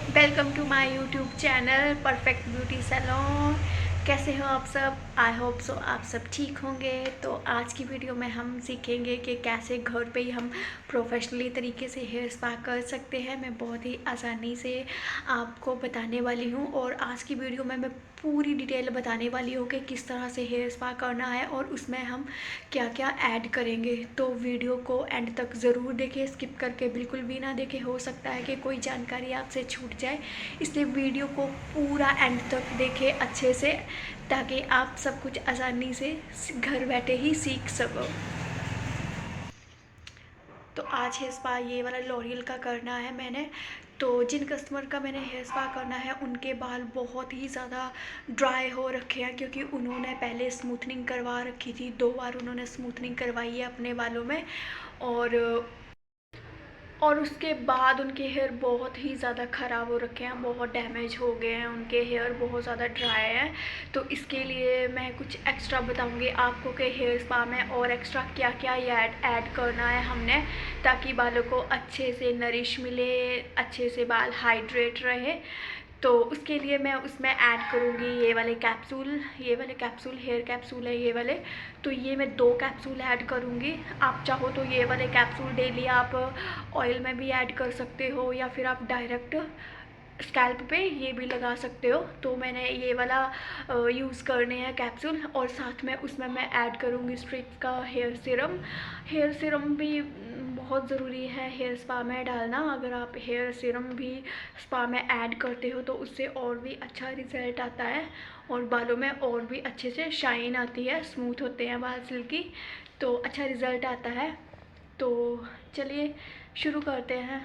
Welcome to my YouTube channel perfect beauty salon. कैसे हो आप सब? आई होप सो आप सब ठीक होंगे। तो आज की वीडियो में हम सीखेंगे कि कैसे घर पे ही हम प्रोफेशनली तरीके से हेयर स्पा कर सकते हैं। मैं बहुत ही आसानी से आपको बताने वाली हूँ और आज की वीडियो में मैं पूरी डिटेल बताने वाली हूँ कि किस तरह से हेयर स्पा करना है और उसमें हम क्या क्या ऐड करेंगे। तो वीडियो को एंड तक ज़रूर देखें, स्किप करके बिल्कुल भी ना देखें। हो सकता है कि कोई जानकारी आपसे छूट जाए, इसलिए वीडियो को पूरा एंड तक देखें अच्छे से, ताकि आप सब कुछ आसानी से घर बैठे ही सीख सको। तो आज हेयर स्पा ये वाला लॉरियल का करना है मैंने। तो जिन कस्टमर का मैंने हेयर स्पा करना है उनके बाल बहुत ही ज़्यादा ड्राई हो रखे हैं, क्योंकि उन्होंने पहले स्मूथनिंग करवा रखी थी। 2 बार उन्होंने स्मूथनिंग करवाई है अपने बालों में और उसके बाद उनके हेयर बहुत ही ज़्यादा ख़राब हो रखे हैं, बहुत डैमेज हो गए हैं, उनके हेयर बहुत ज़्यादा ड्राई हैं। तो इसके लिए मैं कुछ एक्स्ट्रा बताऊंगी आपको कि हेयर स्पा में और एक्स्ट्रा क्या क्या ऐड करना है हमने, ताकि बालों को अच्छे से नरिश मिले, अच्छे से बाल हाइड्रेट रहे। तो उसके लिए मैं उसमें ऐड करूँगी ये वाले कैप्सूल हेयर कैप्सूल है ये वाले। तो ये मैं 2 कैप्सूल ऐड करूँगी। आप चाहो तो ये वाले कैप्सूल डेली आप ऑयल में भी ऐड कर सकते हो, या फिर आप डायरेक्ट स्कैल्प पे ये भी लगा सकते हो। तो मैंने ये वाला यूज़ करने हैं कैप्सूल, और साथ में उसमें मैं ऐड करूँगी स्ट्रिक्ट का हेयर सीरम भी बहुत ज़रूरी है हेयर स्पा में डालना। अगर आप हेयर सीरम भी स्पा में ऐड करते हो तो उससे और भी अच्छा रिजल्ट आता है और बालों में और भी अच्छे से शाइन आती है, स्मूथ होते हैं बाल सिल्की, तो अच्छा रिज़ल्ट आता है। तो चलिए शुरू करते हैं।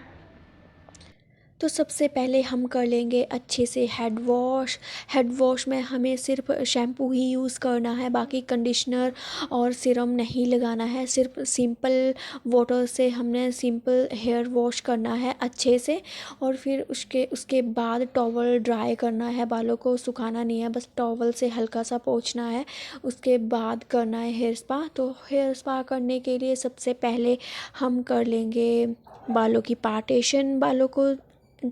तो सबसे पहले हम कर लेंगे अच्छे से हेड वॉश में हमें सिर्फ शैम्पू ही यूज़ करना है, बाकी कंडीशनर और सीरम नहीं लगाना है। सिर्फ सिंपल वाटर से हमने सिंपल हेयर वॉश करना है अच्छे से, और फिर उसके बाद टॉवल ड्राई करना है, बालों को सुखाना नहीं है, बस टॉवल से हल्का सा पोंछना है। उसके बाद करना है हेयर स्पा। तो हेयर स्पा करने के लिए सबसे पहले हम कर लेंगे बालों की पार्टेशन। बालों को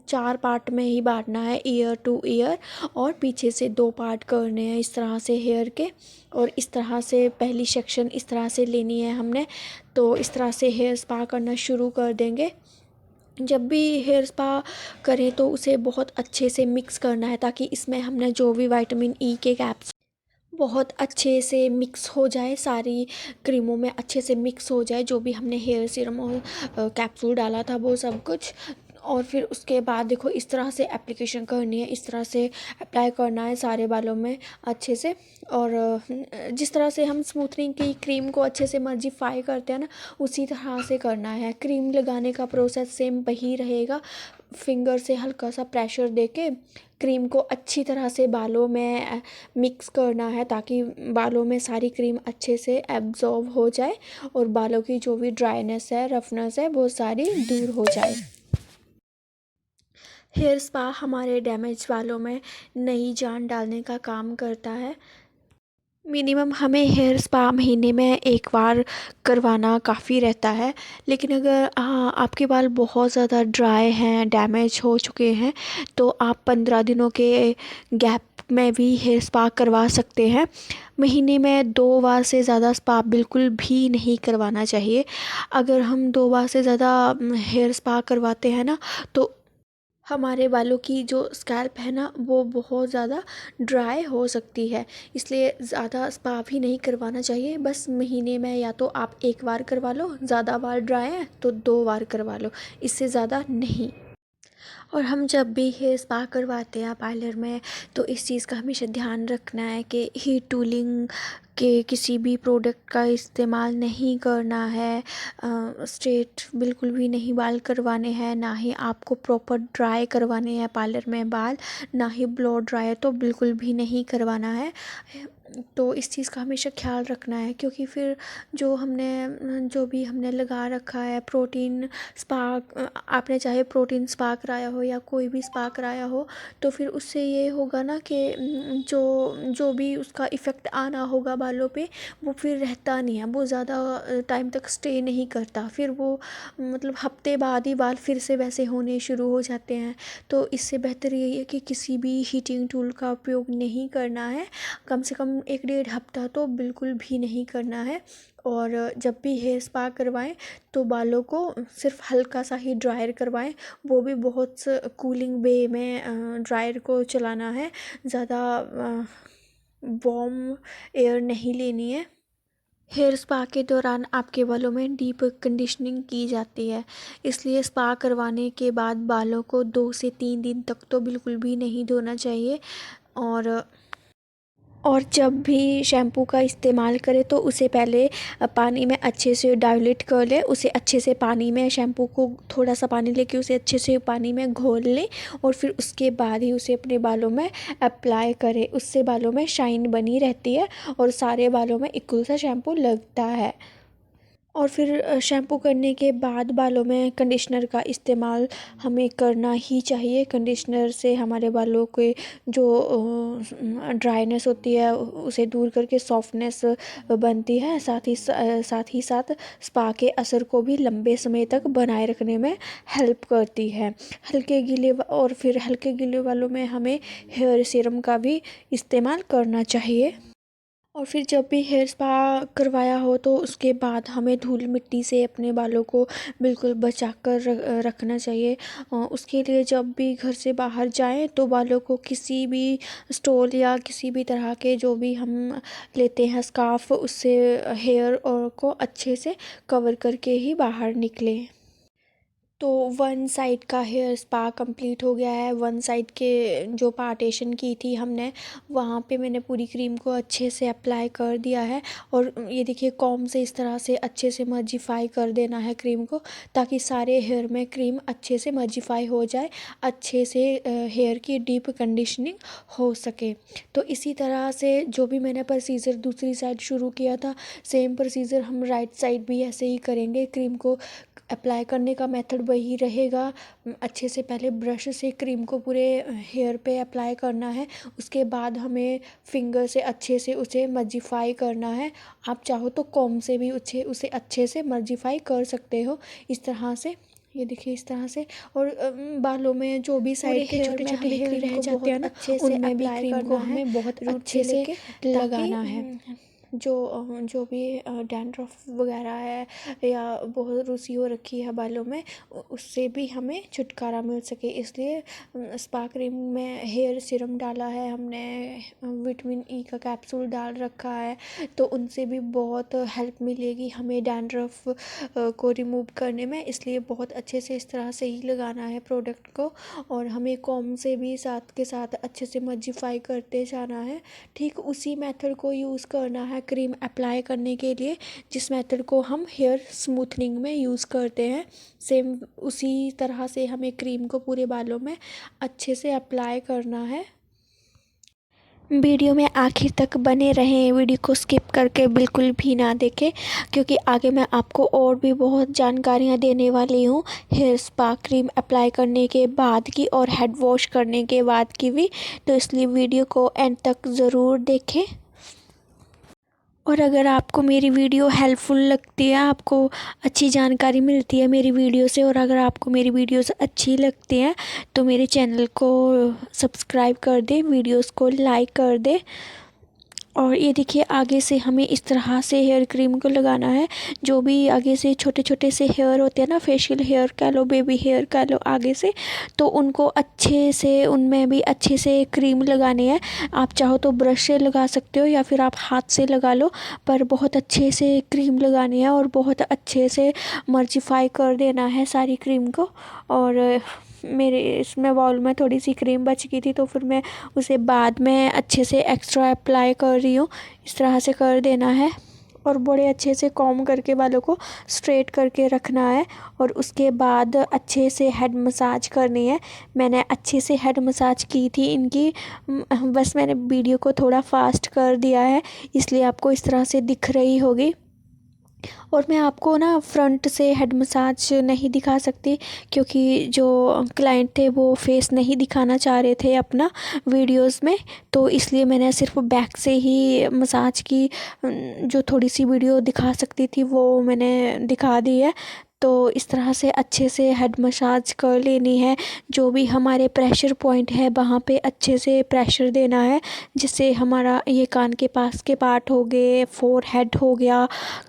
4 पार्ट में ही बांटना है, ईयर टू ईयर, और पीछे से 2 पार्ट करने हैं इस तरह से हेयर के। और इस तरह से पहली सेक्शन इस तरह से लेनी है हमने। तो इस तरह से हेयर स्पा करना शुरू कर देंगे। जब भी हेयर स्पा करें तो उसे बहुत अच्छे से मिक्स करना है, ताकि इसमें हमने जो भी विटामिन ई के कैप्सूल बहुत अच्छे से मिक्स हो जाए, सारी क्रीमों में अच्छे से मिक्स हो जाए, जो भी हमने हेयर सीरम और कैप्सूल डाला था वो सब कुछ। और फिर उसके बाद देखो इस तरह से एप्लीकेशन करनी है, इस तरह से अप्लाई करना है सारे बालों में अच्छे से। और जिस तरह से हम स्मूथनिंग की क्रीम को अच्छे से मर्जिफाई करते हैं ना, उसी तरह से करना है। क्रीम लगाने का प्रोसेस सेम वही रहेगा। फिंगर से हल्का सा प्रेशर देके क्रीम को अच्छी तरह से बालों में मिक्स करना है, ताकि बालों में सारी क्रीम अच्छे से एब्जॉर्ब हो जाए और बालों की जो भी ड्राइनेस है, रफनेस है, वो सारी दूर हो जाए। हेयर स्पा हमारे डैमेज बालों में नई जान डालने का काम करता है। मिनिमम हमें हेयर स्पा महीने में 1 बार करवाना काफ़ी रहता है। लेकिन अगर आपके बाल बहुत ज़्यादा ड्राई हैं, डैमेज हो चुके हैं, तो आप 15 दिनों के गैप में भी हेयर स्पा करवा सकते हैं। महीने में 2 बार से ज़्यादा स्पा बिल्कुल भी नहीं करवाना चाहिए। अगर हम 2 बार से ज़्यादा हेयर स्पा करवाते हैं ना, तो हमारे बालों की जो स्कैल्प है ना, वो बहुत ज़्यादा ड्राई हो सकती है। इसलिए ज़्यादा स्पा भी नहीं करवाना चाहिए। बस महीने में या तो आप 1 बार करवा लो, ज़्यादा बाल ड्राई है तो 2 बार करवा लो, इससे ज़्यादा नहीं। और हम जब भी हेयर स्पा करवाते हैं पार्लर में, तो इस चीज़ का हमेशा ध्यान रखना है कि हीट टूलिंग के किसी भी प्रोडक्ट का इस्तेमाल नहीं करना है। स्ट्रेट बिल्कुल भी नहीं बाल करवाने हैं, ना ही आपको प्रॉपर ड्राई करवाने हैं पार्लर में बाल, ना ही ब्लो ड्राई तो बिल्कुल भी नहीं करवाना है। तो इस चीज़ का हमेशा ख्याल रखना है, क्योंकि फिर जो भी हमने लगा रखा है प्रोटीन स्पा, आपने चाहे प्रोटीन स्पा कराया हो या कोई भी स्पा कराया हो, तो फिर उससे ये होगा ना कि जो भी उसका इफ़ेक्ट आना होगा बालों पे वो फिर रहता नहीं है, वो ज़्यादा टाइम तक स्टे नहीं करता, फिर वो मतलब हफ्ते बाद ही बाल फिर से वैसे होने शुरू हो जाते हैं। तो इससे बेहतर यही है कि किसी भी हीटिंग टूल का उपयोग नहीं करना है, कम से कम 1 डेढ़ हफ्ता तो बिल्कुल भी नहीं करना है। और जब भी हेयर स्पा करवाएं तो बालों को सिर्फ हल्का सा ही ड्रायर करवाएं, वो भी बहुत कूलिंग वे में ड्रायर को चलाना है, ज़्यादा वार्म एयर नहीं लेनी है। हेयर स्पा के दौरान आपके बालों में डीप कंडीशनिंग की जाती है, इसलिए स्पा करवाने के बाद बालों को 2 से 3 दिन तक तो बिल्कुल भी नहीं धोना चाहिए। और जब भी शैम्पू का इस्तेमाल करें तो उसे पहले पानी में अच्छे से डाइल्यूट कर लें, उसे अच्छे से पानी में, शैम्पू को थोड़ा सा पानी लेके उसे अच्छे से पानी में घोल लें और फिर उसके बाद ही उसे अपने बालों में अप्लाई करें। उससे बालों में शाइन बनी रहती है और सारे बालों में इक्वल सा शैम्पू लगता है। और फिर शैम्पू करने के बाद बालों में कंडीशनर का इस्तेमाल हमें करना ही चाहिए। कंडीशनर से हमारे बालों के जो ड्राइनेस होती है उसे दूर करके सॉफ्टनेस बनती है, साथ ही साथ स्पा के असर को भी लंबे समय तक बनाए रखने में हेल्प करती है। हल्के गीले बालों में हमें हेयर सीरम का भी इस्तेमाल करना चाहिए। और फिर जब भी हेयर स्पा करवाया हो तो उसके बाद हमें धूल मिट्टी से अपने बालों को बिल्कुल बचा कर रखना चाहिए। उसके लिए जब भी घर से बाहर जाएं तो बालों को किसी भी स्टोल या किसी भी तरह के जो भी हम लेते हैं स्कार्फ, उससे हेयर और को अच्छे से कवर करके ही बाहर निकलें। तो वन साइड का हेयर स्पा कंप्लीट हो गया है। वन साइड के जो पार्टीशन की थी हमने, वहाँ पे मैंने पूरी क्रीम को अच्छे से अप्लाई कर दिया है। और ये देखिए कॉम्ब से इस तरह से अच्छे से मर्जिफाई कर देना है क्रीम को, ताकि सारे हेयर में क्रीम अच्छे से मर्जिफाई हो जाए, अच्छे से हेयर की डीप कंडीशनिंग हो सके। तो इसी तरह से जो भी मैंने प्रोसीजर दूसरी साइड शुरू किया था, सेम प्रोसीजर हम राइट साइड भी ऐसे ही करेंगे। क्रीम को अप्लाई करने का मेथड वही रहेगा। अच्छे से पहले ब्रश से क्रीम को पूरे हेयर पे अप्लाई करना है, उसके बाद हमें फिंगर से अच्छे से उसे मर्जिफाई करना है। आप चाहो तो कॉम्ब से भी उसे अच्छे से मर्जिफाई कर सकते हो, इस तरह से। ये देखिए इस तरह से। और बालों में जो भी साइड के छोटे छोटे हेयर रह जाते हैं ना, उनमें भी क्रीम को हमें बहुत अच्छे से लगाना है। जो भी डैंड्रफ वगैरह है या बहुत रुसी हो रखी है बालों में, उससे भी हमें छुटकारा मिल सके, इसलिए स्पा क्रीम में हेयर सीरम डाला है हमने, विटामिन ई का कैप्सूल डाल रखा है, तो उनसे भी बहुत हेल्प मिलेगी हमें डैंड्रफ को रिमूव करने में। इसलिए बहुत अच्छे से इस तरह से ही लगाना है प्रोडक्ट को, और हमें कॉम्ब से भी साथ के साथ अच्छे से मर्जिफाई करते जाना है। ठीक उसी मेथड को यूज़ करना है क्रीम अप्लाई करने के लिए, जिस मेथड को हम हेयर स्मूथनिंग में यूज़ करते हैं। सेम उसी तरह से हमें क्रीम को पूरे बालों में अच्छे से अप्लाई करना है। वीडियो में आखिर तक बने रहें, वीडियो को स्किप करके बिल्कुल भी ना देखें, क्योंकि आगे मैं आपको और भी बहुत जानकारियाँ देने वाली हूँ हेयर स्पा क्रीम अप्लाई करने के बाद की और हेड वॉश करने के बाद की भी। तो इसलिए वीडियो को एंड तक ज़रूर देखें। और अगर आपको मेरी वीडियो हेल्पफुल लगती है, आपको अच्छी जानकारी मिलती है मेरी वीडियो से, और अगर आपको मेरी वीडियोस अच्छी लगती हैं तो मेरे चैनल को सब्सक्राइब कर दें, वीडियोस को लाइक कर दें। और ये देखिए आगे से हमें इस तरह से हेयर क्रीम को लगाना है। जो भी आगे से छोटे छोटे से हेयर होते हैं ना, फेशियल हेयर कह लो, बेबी हेयर कह लो, आगे से, तो उनको अच्छे से, उनमें भी अच्छे से क्रीम लगानी है। आप चाहो तो ब्रश से लगा सकते हो या फिर आप हाथ से लगा लो, पर बहुत अच्छे से क्रीम लगानी है और बहुत अच्छे से मर्जिफाई कर देना है सारी क्रीम को। और मेरे इसमें बाउल में थोड़ी सी क्रीम बच गई थी, तो फिर मैं उसे बाद में अच्छे से एक्स्ट्रा अप्लाई कर रही हूँ। इस तरह से कर देना है। और बड़े अच्छे से कॉम्ब करके बालों को स्ट्रेट करके रखना है। और उसके बाद अच्छे से हेड मसाज करनी है। मैंने अच्छे से हेड मसाज की थी इनकी, बस मैंने वीडियो को थोड़ा फास्ट कर दिया है, इसलिए आपको इस तरह से दिख रही होगी। और मैं आपको ना फ्रंट से हेड मसाज नहीं दिखा सकती, क्योंकि जो क्लाइंट थे वो फेस नहीं दिखाना चाह रहे थे अपना वीडियोस में, तो इसलिए मैंने सिर्फ बैक से ही मसाज की। जो थोड़ी सी वीडियो दिखा सकती थी वो मैंने दिखा दी है। तो इस तरह से अच्छे से हेड मसाज कर लेनी है। जो भी हमारे प्रेशर पॉइंट है वहाँ पे अच्छे से प्रेशर देना है, जिससे हमारा ये कान के पास के पार्ट हो गए, फोरहेड हो गया,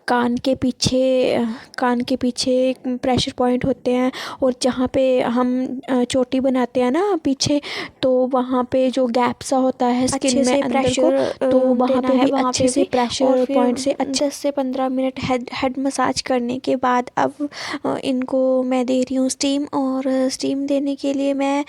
कान के पीछे कान के पीछे प्रेशर पॉइंट होते हैं, और जहाँ पे हम चोटी बनाते हैं ना पीछे, तो वहाँ पे जो गैप सा होता है स्किन में अंदर को, तो वहाँ पे भी अच्छे से प्रेशर पॉइंट से 10 से 15 मिनट हेड मसाज करने के बाद अब इनको मैं दे रही हूँ स्टीम। और स्टीम देने के लिए मैं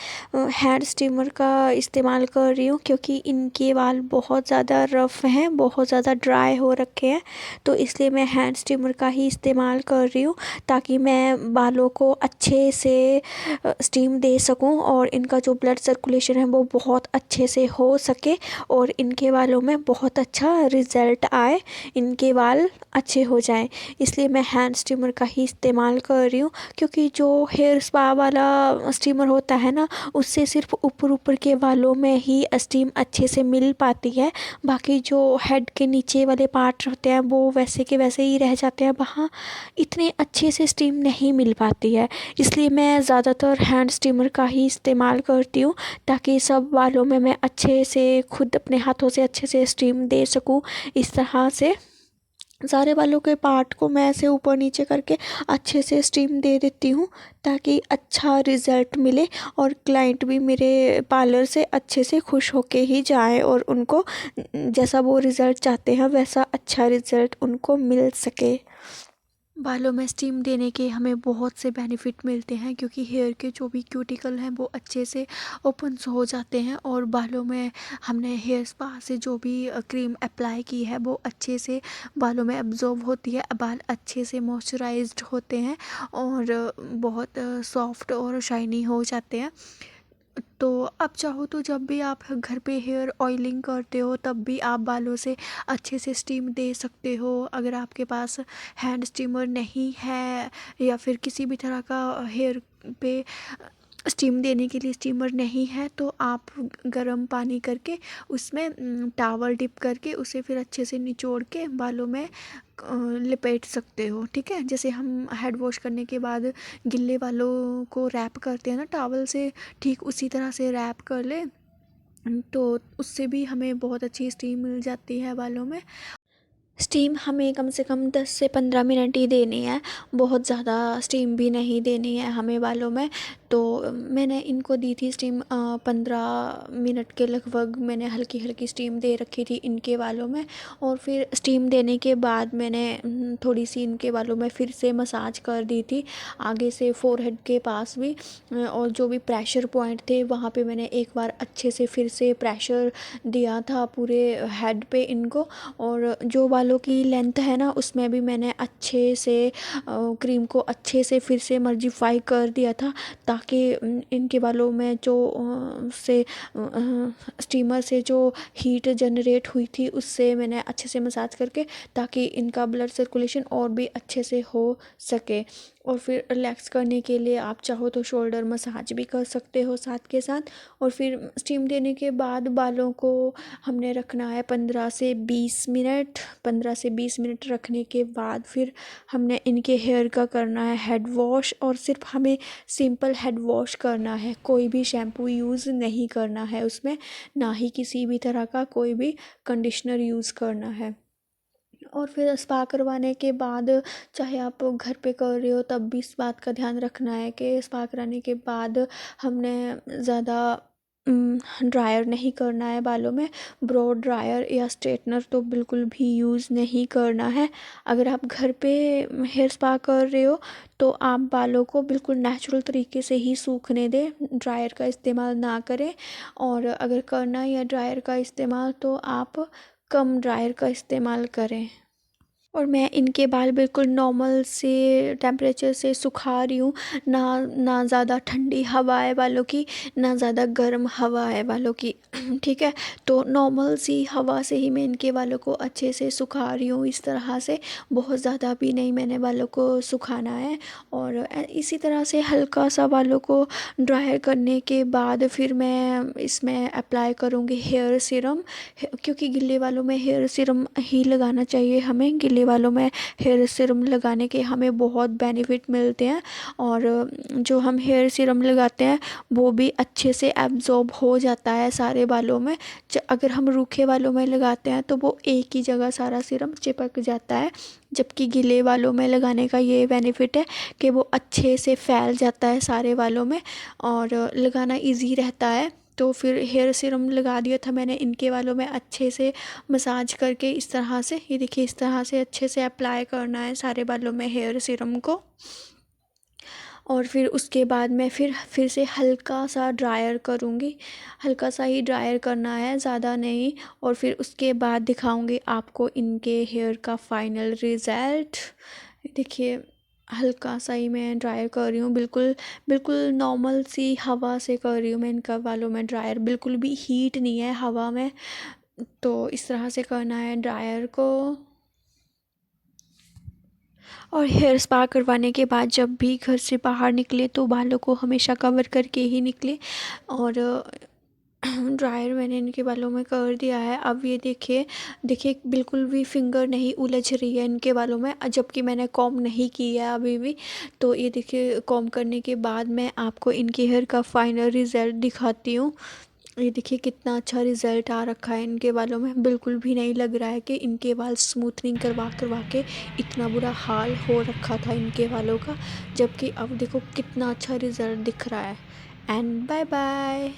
हैंड स्टीमर का इस्तेमाल कर रही हूँ, क्योंकि इनके बाल बहुत ज़्यादा रफ़ हैं, बहुत ज़्यादा ड्राई हो रखे हैं, तो इसलिए मैं हैंड स्टीमर का ही इस्तेमाल कर रही हूँ, ताकि मैं बालों को अच्छे से स्टीम दे सकूँ और इनका जो ब्लड सर्कुलेशन है वो बहुत अच्छे से हो सके, और इनके बालों में बहुत अच्छा रिज़ल्ट आए, इनके बाल अच्छे हो जाएं। इसलिए मैं हैंड स्टीमर का ही इस्तेमाल कर रही हूँ, क्योंकि जो हेयर स्पा वाला स्टीमर होता है ना, उससे सिर्फ ऊपर ऊपर के बालों में ही स्टीम अच्छे से मिल पाती है। बाकी जो हेड के नीचे वाले पार्ट होते हैं वो वैसे के वैसे ही रह जाते हैं, वहाँ इतने अच्छे से स्टीम नहीं मिल पाती है। इसलिए मैं ज़्यादातर हैंड स्टीमर का ही इस्तेमाल करती हूँ, ताकि सब बालों में मैं अच्छे से खुद अपने हाथों से अच्छे से स्टीम दे सकूँ। इस तरह से सारे बालों के पार्ट को मैं ऐसे ऊपर नीचे करके अच्छे से स्टीम दे देती हूँ, ताकि अच्छा रिज़ल्ट मिले और क्लाइंट भी मेरे पार्लर से अच्छे से खुश होके ही जाए, और उनको जैसा वो रिज़ल्ट चाहते हैं वैसा अच्छा रिज़ल्ट उनको मिल सके। बालों में स्टीम देने के हमें बहुत से बेनिफिट मिलते हैं, क्योंकि हेयर के जो भी क्यूटिकल हैं वो अच्छे से ओपन हो जाते हैं, और बालों में हमने हेयर स्पा से जो भी क्रीम अप्लाई की है वो अच्छे से बालों में एब्जॉर्ब होती है, बाल अच्छे से मॉइस्चराइज्ड होते हैं और बहुत सॉफ्ट और शाइनी हो जाते हैं। तो आप चाहो तो जब भी आप घर पे हेयर ऑयलिंग करते हो तब भी आप बालों से अच्छे से स्टीम दे सकते हो। अगर आपके पास हैंड स्टीमर नहीं है, या फिर किसी भी तरह का हेयर पे स्टीम देने के लिए स्टीमर नहीं है, तो आप गर्म पानी करके उसमें टावल डिप करके उसे फिर अच्छे से निचोड़ के बालों में लपेट सकते हो। ठीक है, जैसे हम हेड वॉश करने के बाद गिल्ले बालों को रैप करते हैं ना टावल से, ठीक उसी तरह से रैप कर ले, तो उससे भी हमें बहुत अच्छी स्टीम मिल जाती है बालों में। स्टीम हमें कम से कम 10 से 15 मिनट ही देनी है, बहुत ज़्यादा स्टीम भी नहीं देनी है हमें बालों में। तो मैंने इनको दी थी स्टीम 15 मिनट के लगभग मैंने हल्की हल्की स्टीम दे रखी थी इनके बालों में। और फिर स्टीम देने के बाद मैंने थोड़ी सी इनके बालों में फिर से मसाज कर दी थी, आगे से फोरहेड के पास भी, और जो भी प्रेशर पॉइंट थे वहाँ पे मैंने एक बार अच्छे से फिर से प्रेशर दिया था पूरे हेड पे इनको। और जो बालों की लेंथ है ना उसमें भी मैंने अच्छे से क्रीम को अच्छे से फिर से मर्जिफाई कर दिया था, ताकि इनके बालों में जो स्टीमर से जो हीट जनरेट हुई थी उससे मैंने अच्छे से मसाज करके, ताकि इनका ब्लड सर्कुलेशन और भी अच्छे से हो सके। और फिर रिलैक्स करने के लिए आप चाहो तो शोल्डर मसाज भी कर सकते हो साथ के साथ। और फिर स्टीम देने के बाद बालों को हमने रखना है 15 से 20 मिनट रखने के बाद फिर हमने इनके हेयर का करना है हेड वॉश। और सिर्फ हमें सिंपल हेड वॉश करना है, कोई भी शैम्पू यूज़ नहीं करना है उसमें, ना ही किसी भी तरह का कोई भी कंडीशनर यूज़ करना है। और फिर स्पा करवाने के बाद, चाहे आप घर पे कर रहे हो तब भी इस बात का ध्यान रखना है कि स्पा कराने के बाद हमने ज़्यादा ड्रायर नहीं करना है बालों में। ब्रो ड्रायर या स्ट्रेटनर तो बिल्कुल भी यूज़ नहीं करना है। अगर आप घर पे हेयर स्पा कर रहे हो तो आप बालों को बिल्कुल नेचुरल तरीके से ही सूखने दें, ड्रायर का इस्तेमाल ना करें। और अगर करना है या ड्रायर का इस्तेमाल तो आप कम ड्रायर का इस्तेमाल करें। और मैं इनके बाल बिल्कुल नॉर्मल से टेम्परेचर से सुखा रही हूँ। ना ना ज़्यादा ठंडी हवा है बालों की, ना ज़्यादा गर्म हवा है बालों की। ठीक है, तो नॉर्मल सी हवा से ही मैं इनके बालों को अच्छे से सुखा रही हूँ इस तरह से। बहुत ज़्यादा भी नहीं मैंने बालों को सुखाना है। और इसी तरह से हल्का सा बालों को ड्राई करने के बाद फिर मैं इसमें अप्लाई करूँगी हेयर सीरम। क्योंकि गिले बालों में हेयर सीरम ही लगाना चाहिए हमें। गिले बालों में हेयर सीरम लगाने के हमें बहुत बेनिफिट मिलते हैं। और जो हम हेयर सीरम लगाते हैं वो भी अच्छे से एब्जॉर्ब हो जाता है सारे बालों में। अगर हम रूखे बालों में लगाते हैं तो वो एक ही जगह सारा सीरम चिपक जाता है, जबकि गीले बालों में लगाने का ये बेनिफिट है कि वो अच्छे से फैल जाता है सारे बालों में और लगाना इजी रहता है। तो फिर हेयर सीरम लगा दिया था मैंने इनके बालों में अच्छे से मसाज करके इस तरह से। ये देखिए इस तरह से अच्छे से अप्लाई करना है सारे बालों में हेयर सीरम को। और फिर उसके बाद मैं फिर से हल्का सा ड्रायर करूँगी। हल्का सा ही ड्रायर करना है, ज़्यादा नहीं। और फिर उसके बाद दिखाऊँगी आपको इनके हेयर का फाइनल रिज़ल्ट। देखिए हल्का सा ही मैं ड्रायर कर रही हूँ, बिल्कुल बिल्कुल नॉर्मल सी हवा से कर रही हूँ मैं इनका बालों में ड्रायर। बिल्कुल भी हीट नहीं है हवा में। तो इस तरह से करना है ड्रायर को। और हेयर स्पा करवाने के बाद जब भी घर से बाहर निकले तो बालों को हमेशा कवर करके ही निकले। और ड्रायर मैंने इनके बालों में कर दिया है। अब ये देखिए देखिए बिल्कुल भी फिंगर नहीं उलझ रही है इनके बालों में, जबकि मैंने कॉम्ब नहीं की है अभी भी। तो ये देखिए कॉम्ब करने के बाद मैं आपको इनके हेयर का फाइनल रिज़ल्ट दिखाती हूँ। ये देखिए कितना अच्छा रिज़ल्ट आ रखा है इनके बालों में। बिल्कुल भी नहीं लग रहा है कि इनके बाल स्मूथनिंग करवा करवा के इतना बुरा हाल हो रखा था इनके बालों का, जबकि अब देखो कितना अच्छा रिज़ल्ट दिख रहा है। And bye bye.